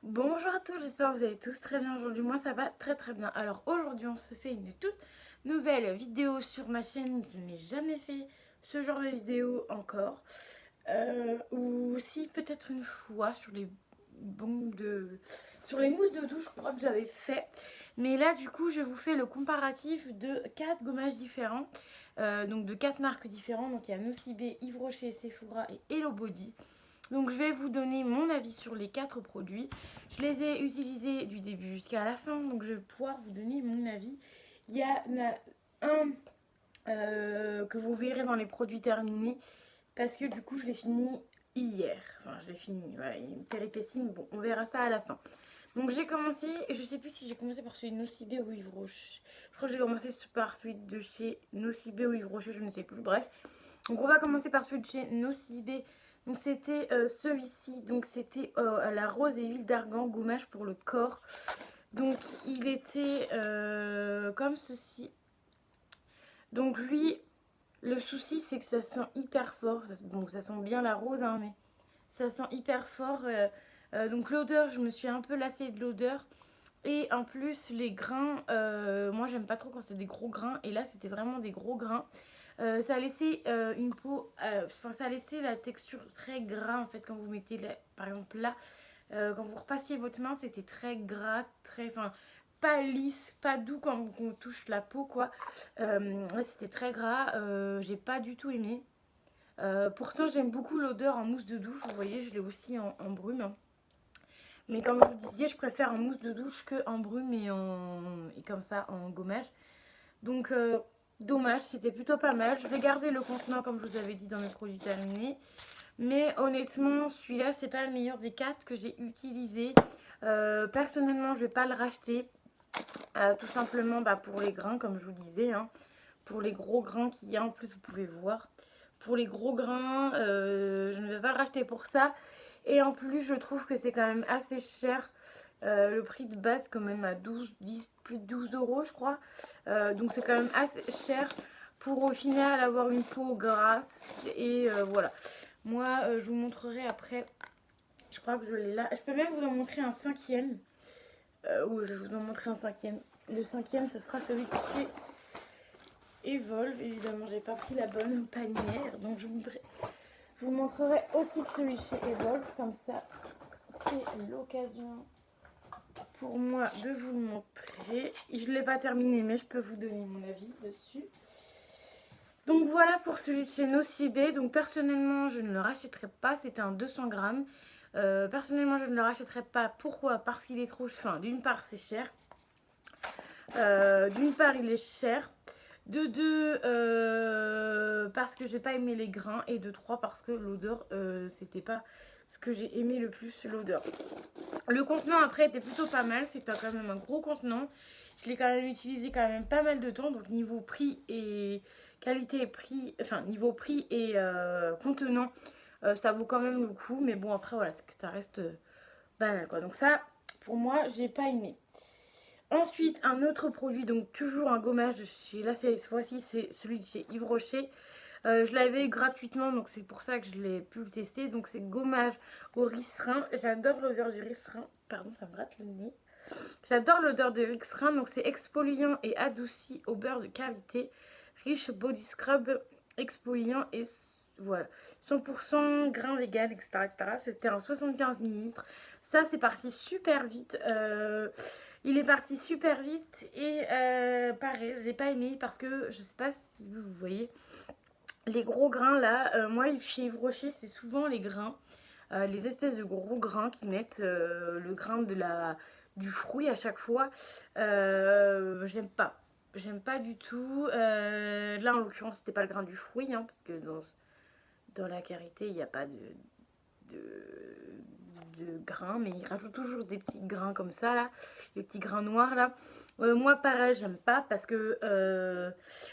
Bonjour à tous, j'espère que vous allez tous très bien aujourd'hui. Moi ça va très très bien. Alors aujourd'hui on se fait une toute nouvelle vidéo sur ma chaîne. Je n'ai jamais fait ce genre de vidéo encore. Ou si peut-être une fois sur les bombes de... Sur les mousses de douche, je crois que j'avais fait. Mais là du coup je vous fais le comparatif de 4 gommages différents. Donc de 4 marques différentes. Donc il y a Nocibé, Yves Rocher, Sephora et Hello Body. Donc je vais vous donner mon avis sur les 4 produits. Je les ai utilisés du début jusqu'à la fin, donc je vais pouvoir vous donner mon avis. Il y en a un que vous verrez dans les produits terminés, parce que du coup je l'ai fini hier. Enfin je l'ai fini, voilà, il y a une péripétie, mais bon, on verra ça à la fin. Donc j'ai commencé, je sais plus si j'ai commencé par celui de Nocibé ou Yves Rocher. Je crois que j'ai commencé par celui de chez Nocibé ou Yves Rocher, je ne sais plus, bref. Donc on va commencer par celui de chez Nocibé. Donc c'était celui-ci, donc c'était la rose et huile d'argan, gommage pour le corps. Donc il était comme ceci. Donc lui, le souci c'est que ça sent hyper fort. Bon, ça sent bien la rose, hein, mais ça sent hyper fort. Donc l'odeur, je me suis un peu lassée de l'odeur. Et en plus, les grains, moi j'aime pas trop quand c'est des gros grains. Et là, c'était vraiment des gros grains. Ça a laissé une peau, enfin ça a laissé la texture très gras en fait quand vous mettez, par exemple là, quand vous repassiez votre main, c'était très gras, très, enfin pas lisse, pas doux quand on touche la peau quoi. Là, c'était très gras, j'ai pas du tout aimé. Pourtant j'aime beaucoup l'odeur en mousse de douche, vous voyez, je l'ai aussi en brume. Mais comme je vous disais, je préfère en mousse de douche que en brume et comme ça en gommage. Donc, dommage, c'était plutôt pas mal. Je vais garder le contenant comme je vous avais dit dans mes produits terminés. Mais honnêtement, celui-là, c'est pas le meilleur des 4 que j'ai utilisé. Personnellement, je vais pas le racheter. Tout simplement pour les grains, comme je vous disais. Hein. Pour les gros grains qu'il y a en plus, vous pouvez voir. Pour les gros grains, je ne vais pas le racheter pour ça. Et en plus, je trouve que c'est quand même assez cher. Le prix de base, quand même, à 12, 10, plus de 12 euros, je crois. Donc, c'est quand même assez cher pour au final avoir une peau grasse. Et voilà. Moi, je vous montrerai après. Je crois que je l'ai là. Je peux même vous en montrer un cinquième. Oui, je vais vous en montrer un cinquième. Le cinquième, ce sera celui de chez Evolve. Évidemment, j'ai pas pris la bonne panière. Donc, je vous montrerai aussi celui chez Evolve. Comme ça, c'est l'occasion pour moi de vous le montrer. Je ne l'ai pas terminé, mais je peux vous donner mon avis dessus. Donc voilà pour celui de chez Nocibé. Donc personnellement, je ne le rachèterai pas. C'était un 200 grammes. Personnellement, je ne le rachèterai pas. Pourquoi? Parce qu'il est trop... Enfin, d'une part, c'est cher. D'une part, il est cher. De deux, parce que j'ai pas aimé les grains. Et de trois, parce que l'odeur, c'était pas ce que j'ai aimé le plus, l'odeur. Le contenant après était plutôt pas mal. C'était quand même un gros contenant. Je l'ai quand même utilisé quand même pas mal de temps. Donc niveau prix et qualité et prix, enfin niveau prix et contenant, ça vaut quand même le coup. Mais bon après voilà, ça reste banal quoi. Donc ça, pour moi, j'ai pas aimé. Ensuite, un autre produit, donc toujours un gommage de chez, là cette fois-ci c'est celui de chez Yves Rocher. Je l'avais eu gratuitement, donc c'est pour ça que je l'ai pu le tester. Donc c'est gommage au riz-serin. J'adore l'odeur du riz-serin. Pardon, ça me gratte le nez. J'adore l'odeur de riz-serin. Donc c'est exfoliant et adouci au beurre de karité. Riche body scrub, exfoliant et voilà. 100% grain vegan, etc. etc. C'était un 75 ml. Ça, c'est parti super vite. Il est parti super vite et pareil, j'ai pas aimé parce que je sais pas si vous voyez les gros grains là. Moi, chez Yves Rocher, c'est souvent les grains, les espèces de gros grains qui mettent le grain du fruit à chaque fois. J'aime pas. J'aime pas du tout. Là, en l'occurrence, c'était pas le grain du fruit, hein, parce que dans la karité, il n'y a pas de grains, mais ils rajoutent toujours des petits grains comme ça, là, les petits grains noirs, là. Moi, pareil, j'aime pas parce que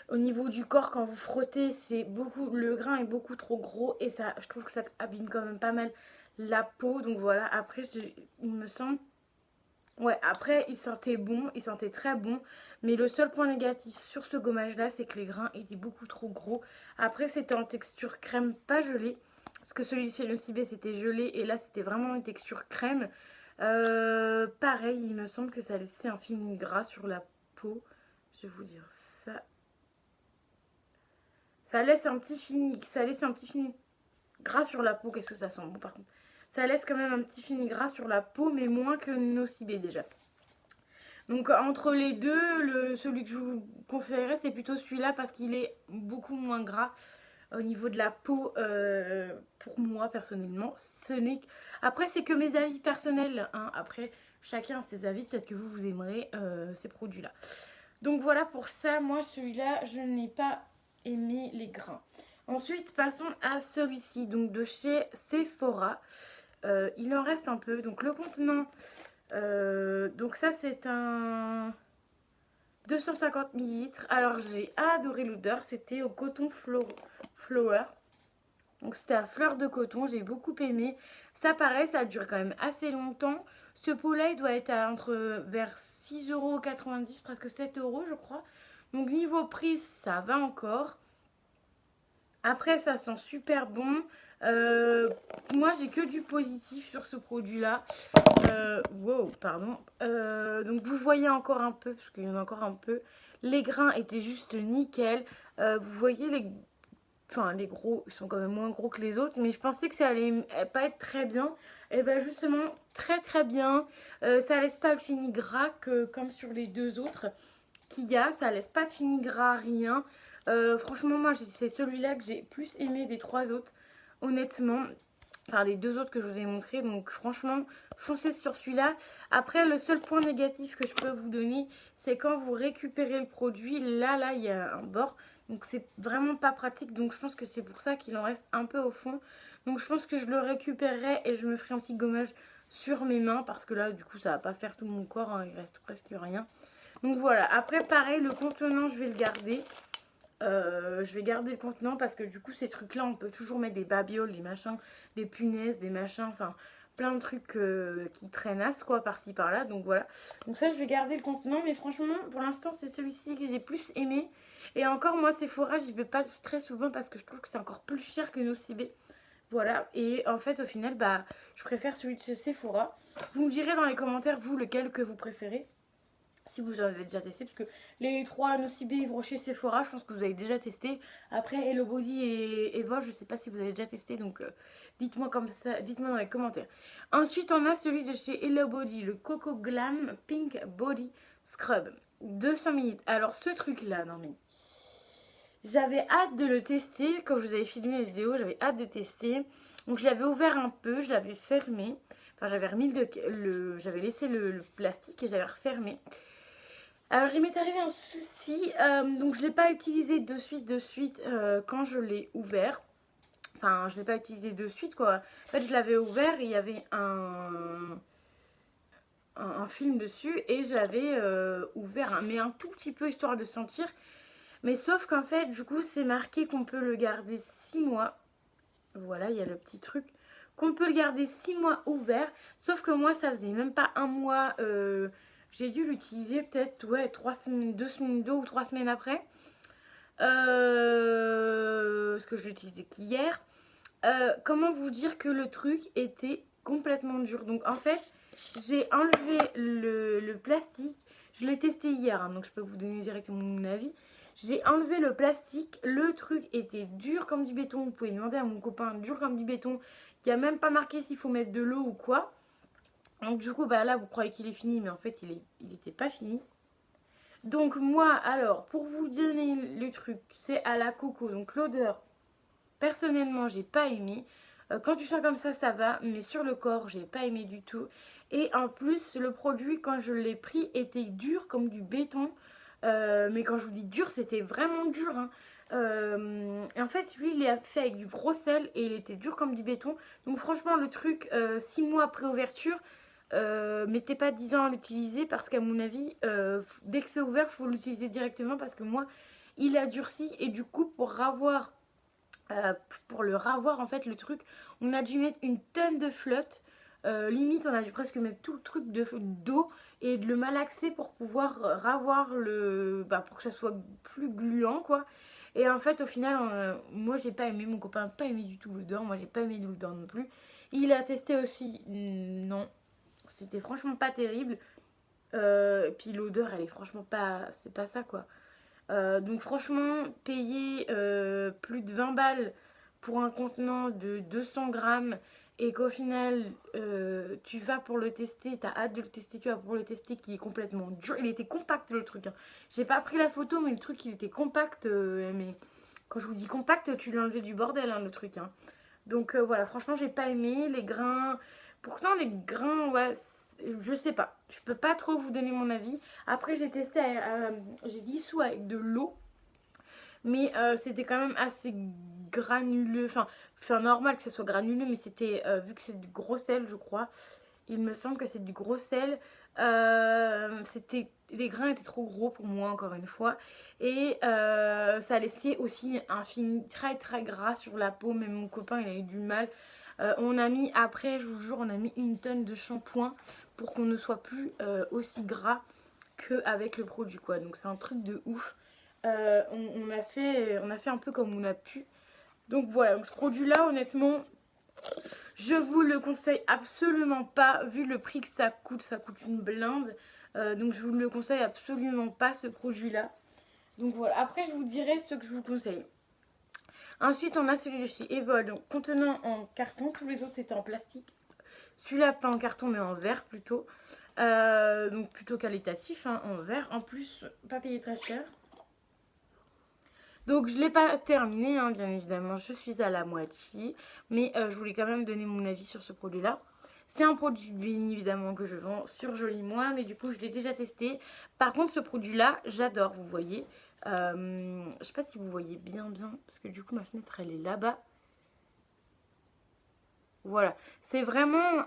au niveau du corps, quand vous frottez, le grain est beaucoup trop gros et ça, je trouve que ça abîme quand même pas mal la peau. Donc voilà, après, il me semble. Ouais, après, il sentait bon, il sentait très bon. Mais le seul point négatif sur ce gommage-là, c'est que les grains étaient beaucoup trop gros. Après, c'était en texture crème, pas gelée. Parce que celui chez le Cibé, c'était gelé. Et là, c'était vraiment une texture crème. Pareil, il me semble que ça laissait un fini gras sur la peau. Je vais vous dire ça. Ça laisse un petit fini gras sur la peau. Qu'est-ce que ça sent bon par contre. Ça laisse quand même un petit fini gras sur la peau, mais moins que le Nocibé déjà. Donc entre les deux, celui que je vous conseillerais, c'est plutôt celui-là parce qu'il est beaucoup moins gras au niveau de la peau pour moi personnellement. Après, c'est que mes avis personnels, hein. Après, chacun a ses avis. Peut-être que vous aimerez ces produits-là. Donc voilà pour ça. Moi, celui-là, je n'ai pas aimé les grains. Ensuite, passons à celui-ci, donc de chez Sephora. Il en reste un peu. Donc le contenant, donc ça c'est un 250 ml. Alors j'ai adoré l'odeur, c'était au coton flower. Donc c'était à fleur de coton, j'ai beaucoup aimé. Ça pareil, ça dure quand même assez longtemps. Ce pot-là, il doit être vers 6,90 €, presque 7 € je crois. Donc niveau prix, ça va encore. Après, ça sent super bon. Moi, j'ai que du positif sur ce produit-là. Wow, pardon. Donc, vous voyez encore un peu, parce qu'il y en a encore un peu. Les grains étaient juste nickel. Vous voyez les gros, ils sont quand même moins gros que les autres, mais je pensais que ça allait pas être très bien. Et bien justement, très très bien. Ça laisse pas le fini gras comme sur les deux autres qu'il y a. Ça laisse pas de fini gras, rien. Franchement, moi, c'est celui-là que j'ai plus aimé des trois autres, honnêtement. Enfin, les deux autres que je vous ai montrés. Donc, franchement, foncez sur celui-là. Après, le seul point négatif que je peux vous donner, c'est quand vous récupérez le produit. Là, il y a un bord. Donc, c'est vraiment pas pratique. Donc, je pense que c'est pour ça qu'il en reste un peu au fond. Donc, je pense que je le récupérerai et je me ferai un petit gommage sur mes mains. Parce que là, du coup, ça va pas faire tout mon corps, hein. Il reste presque rien. Donc, voilà. Après, pareil, le contenant, je vais le garder. Je vais garder le contenant parce que du coup ces trucs là on peut toujours mettre des babioles, des machins, des punaises, des machins, enfin plein de trucs qui traînassent quoi par-ci par-là. Donc voilà, donc ça je vais garder le contenant, mais franchement pour l'instant c'est celui-ci que j'ai plus aimé. Et encore moi Sephora j'y vais pas très souvent parce que je trouve que c'est encore plus cher que Nocibé. Voilà, et en fait au final bah je préfère celui de chez Sephora. Vous me direz dans les commentaires vous lequel que vous préférez, si vous avez déjà testé, parce que les trois Nocibé, Yves Rocher, Sephora, je pense que vous avez déjà testé. Après Hello Body et Eva, je sais pas si vous avez déjà testé, donc dites-moi comme ça, dites-moi dans les commentaires. Ensuite, on a celui de chez Hello Body, le Coco Glam Pink Body Scrub, 200 ml. Alors ce truc-là, non mais j'avais hâte de le tester quand je vous avais filmé les vidéos, j'avais hâte de tester. Donc je l'avais ouvert un peu, je l'avais fermé. Enfin, j'avais laissé le plastique et j'avais refermé. Alors il m'est arrivé un souci, donc je ne l'ai pas utilisé de suite quand je l'ai ouvert. Enfin, je ne l'ai pas utilisé de suite quoi. En fait, je l'avais ouvert et il y avait un film dessus et j'avais ouvert, mais un tout petit peu histoire de sentir. Mais sauf qu'en fait, du coup, c'est marqué qu'on peut le garder 6 mois. Voilà, il y a le petit truc. Qu'on peut le garder 6 mois ouvert. Sauf que moi, ça faisait même pas un mois. J'ai dû l'utiliser peut-être, ouais, 3 semaines, 2 ou 3 semaines après. Parce que je l'ai utilisé qu'hier. Comment vous dire que le truc était complètement dur. Donc en fait, j'ai enlevé le plastique. Je l'ai testé hier, hein, donc je peux vous donner directement mon avis. J'ai enlevé le plastique. Le truc était dur comme du béton. Vous pouvez demander à mon copain, dur comme du béton. Il n'y a même pas marqué s'il faut mettre de l'eau ou quoi. Donc du coup, bah là, vous croyez qu'il est fini, mais en fait, il n'était pas fini. Donc moi, alors, pour vous donner le truc, c'est à la coco. Donc l'odeur, personnellement, j'ai pas aimé. Quand tu sens comme ça va. Mais sur le corps, j'ai pas aimé du tout. Et en plus, le produit, quand je l'ai pris, était dur comme du béton. Mais quand je vous dis dur, c'était vraiment dur, hein. Et en fait, lui, il est fait avec du gros sel et il était dur comme du béton. Donc franchement, le truc, 6 mois après ouverture, mettez pas 10 ans à l'utiliser parce qu'à mon avis, dès que c'est ouvert, faut l'utiliser directement parce que moi, il a durci et du coup, pour le ravoir, en fait, le truc, on a dû mettre une tonne de flotte. Limite, on a dû presque mettre tout le truc d'eau et de le malaxer pour pouvoir ravoir pour que ça soit plus gluant, quoi. Et en fait, au final, moi, j'ai pas aimé, mon copain n'a pas aimé du tout l'odeur, moi, j'ai pas aimé l'odeur non plus. Il a testé aussi, non, c'était franchement pas terrible. Et puis l'odeur, elle est franchement pas, c'est pas ça quoi. Donc franchement, payer plus de 20 balles pour un contenant de 200 grammes et qu'au final, tu vas pour le tester, t'as hâte de le tester, tu vas pour le tester, qui est complètement dur. Il était compact le truc, hein. J'ai pas pris la photo, mais le truc, il était compact. Mais quand je vous dis compact, tu lui enlevais du bordel, hein, le truc, hein. Donc voilà, franchement, j'ai pas aimé les grains. Pourtant, les grains, ouais, je sais pas. Je peux pas trop vous donner mon avis. Après, j'ai testé, j'ai dissous avec de l'eau. Mais c'était quand même assez granuleux. Enfin, normal que ce soit granuleux, mais c'était, vu que c'est du gros sel, je crois. Il me semble que c'est du gros sel. Les grains étaient trop gros pour moi, encore une fois. Et ça laissait aussi un fini très très gras sur la peau. Même mon copain, il a eu du mal. On a mis, après, je vous jure, on a mis une tonne de shampoing pour qu'on ne soit plus aussi gras qu'avec le produit, quoi. Donc c'est un truc de ouf. On a fait un peu comme on a pu. Donc voilà, donc ce produit-là, honnêtement, je vous le conseille absolument pas. Vu le prix que ça coûte une blinde. Donc je vous le conseille absolument pas, ce produit-là. Donc voilà, après je vous dirai ce que je vous conseille. Ensuite, on a celui de chez Evol, donc contenant en carton. Tous les autres, c'était en plastique. Celui-là, pas en carton, mais en verre plutôt. Donc plutôt qualitatif, hein, en verre. En plus, pas payé très cher. Donc je ne l'ai pas terminé, hein, bien évidemment, je suis à la moitié. Mais je voulais quand même donner mon avis sur ce produit-là. C'est un produit bien évidemment que je vends sur Joli Moi, mais du coup je l'ai déjà testé. Par contre ce produit-là, j'adore, vous voyez. Je sais pas si vous voyez bien, parce que du coup ma fenêtre elle est là-bas. Voilà, c'est vraiment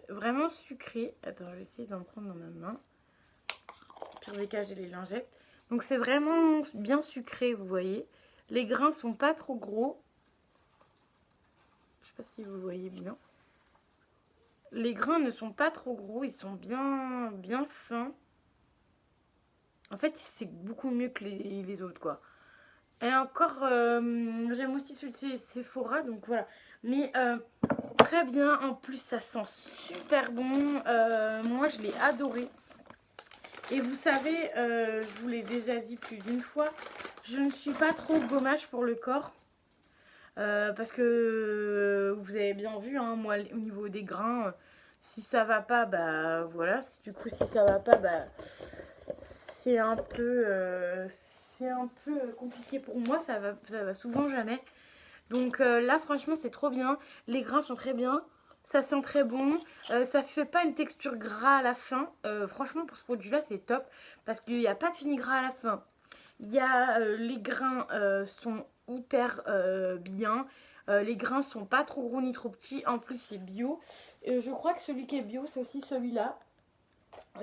vraiment sucré. Attends, je vais essayer d'en prendre dans ma main. Pire des cas, j'ai les lingettes. Donc c'est vraiment bien sucré, vous voyez. Les grains sont pas trop gros. Je sais pas si vous voyez bien. Les grains ne sont pas trop gros, ils sont bien fins. En fait, c'est beaucoup mieux que les autres, quoi. Et encore, j'aime aussi celui de Sephora, donc voilà. Mais très bien, en plus ça sent super bon. Moi, je l'ai adoré. Et vous savez, je vous l'ai déjà dit plus d'une fois, je ne suis pas trop gommage pour le corps. Parce que vous avez bien vu, hein, moi au niveau des grains, si ça va pas, bah voilà. Du coup, si ça va pas, bah c'est un peu compliqué pour moi. Ça va souvent jamais. Donc là, franchement, c'est trop bien. Les grains sont très bien. Ça sent très bon. Ça fait pas une texture gras à la fin. Franchement, pour ce produit-là, c'est top. Parce qu'il n'y a pas de fini gras à la fin. Les grains sont hyper bien. Les grains sont pas trop gros ni trop petits. En plus, c'est bio. Je crois que celui qui est bio, c'est aussi celui-là.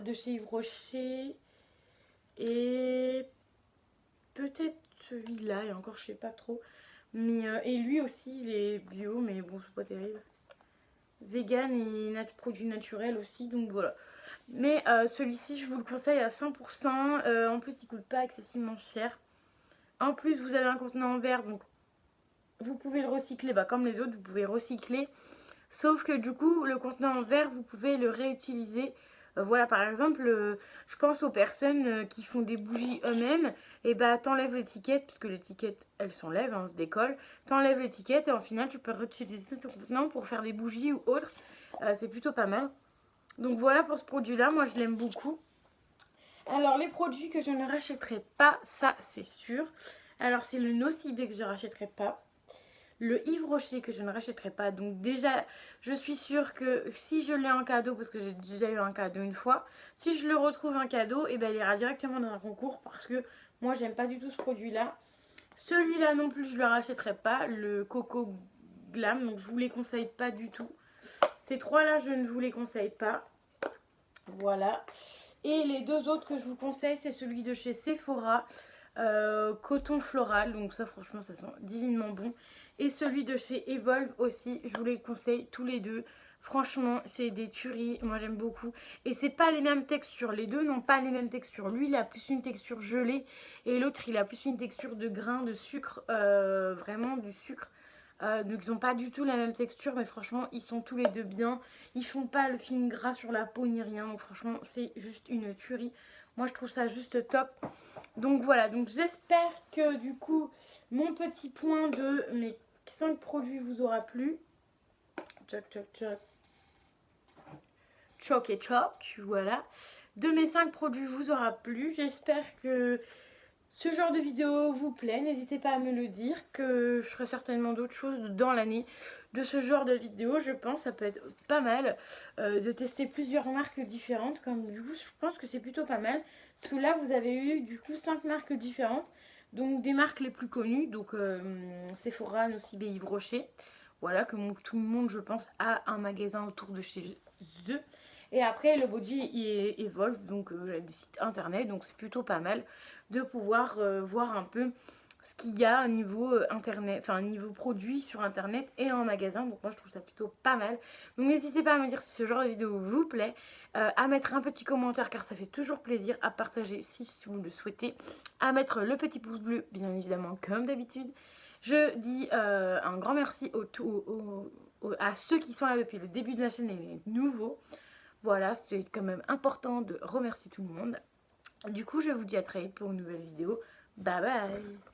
De chez Yves Rocher. Et peut-être celui-là. Et encore, je sais pas trop. Mais, et lui aussi, il est bio. Mais bon, c'est pas terrible. Vegan et produits naturels aussi. Donc voilà. Mais celui-ci, je vous le conseille à 100%. En plus, il coûte pas excessivement cher. En plus, vous avez un contenant en verre, donc vous pouvez le recycler. Bah, comme les autres, vous pouvez recycler. Sauf que du coup, le contenant en verre, vous pouvez le réutiliser. Voilà, par exemple, je pense aux personnes qui font des bougies eux-mêmes. Et bah, t'enlèves l'étiquette, parce que l'étiquette, elle s'enlève, hein, on se décolle. T'enlèves l'étiquette et en final, tu peux réutiliser ton contenant pour faire des bougies ou autre. C'est plutôt pas mal. Donc voilà pour ce produit-là, moi je l'aime beaucoup. Alors les produits que je ne rachèterai pas, ça c'est sûr. Alors c'est le Nocibé que je ne rachèterai pas. Le Yves Rocher que je ne rachèterai pas. Donc déjà, je suis sûre que si je l'ai en cadeau, parce que j'ai déjà eu un cadeau une fois, si je le retrouve un cadeau, et ben il ira directement dans un concours parce que moi j'aime pas du tout ce produit-là. Celui-là non plus, je ne le rachèterai pas. Le Coco Glam, donc je vous les conseille pas du tout. Ces trois-là, je ne vous les conseille pas. Voilà. Et les deux autres que je vous conseille, c'est celui de chez Sephora, coton floral. Donc ça, franchement, ça sent divinement bon. Et celui de chez Evolve aussi, je vous les conseille tous les deux. Franchement, c'est des tueries. Moi, j'aime beaucoup. Et c'est pas les mêmes textures. Les deux n'ont pas les mêmes textures. Lui, il a plus une texture gelée. Et l'autre, il a plus une texture de grain, de sucre. Vraiment du sucre. Donc ils n'ont pas du tout la même texture, mais franchement ils sont tous les deux bien. Ils font pas le film gras sur la peau ni rien, donc franchement c'est juste une tuerie. Moi je trouve ça juste top. Donc voilà, donc j'espère que du coup mon petit point de mes 5 produits vous aura plu. Choc, choc, choc. Choc et choc, voilà. De mes 5 produits vous aura plu. J'espère que ce genre de vidéo vous plaît. N'hésitez pas à me le dire, que je ferai certainement d'autres choses dans l'année de ce genre de vidéo. Je pense ça peut être pas mal de tester plusieurs marques différentes. Comme du coup, je pense que c'est plutôt pas mal. Parce que là, vous avez eu du coup 5 marques différentes. Donc des marques les plus connues. Donc Sephora, Nocibé, Yves Rocher. Voilà, que tout le monde, je pense, a un magasin autour de chez eux. Et après, le body il évolue, donc des sites internet, donc c'est plutôt pas mal de pouvoir voir un peu ce qu'il y a au niveau internet, enfin niveau produit sur internet et en magasin. Donc moi je trouve ça plutôt pas mal. Donc n'hésitez pas à me dire si ce genre de vidéo vous plaît, à mettre un petit commentaire car ça fait toujours plaisir, à partager si vous le souhaitez, à mettre le petit pouce bleu bien évidemment comme d'habitude. Je dis un grand merci à ceux qui sont là depuis le début de la chaîne et les nouveaux. Voilà, c'est quand même important de remercier tout le monde. Du coup, je vous dis à très vite pour une nouvelle vidéo. Bye bye!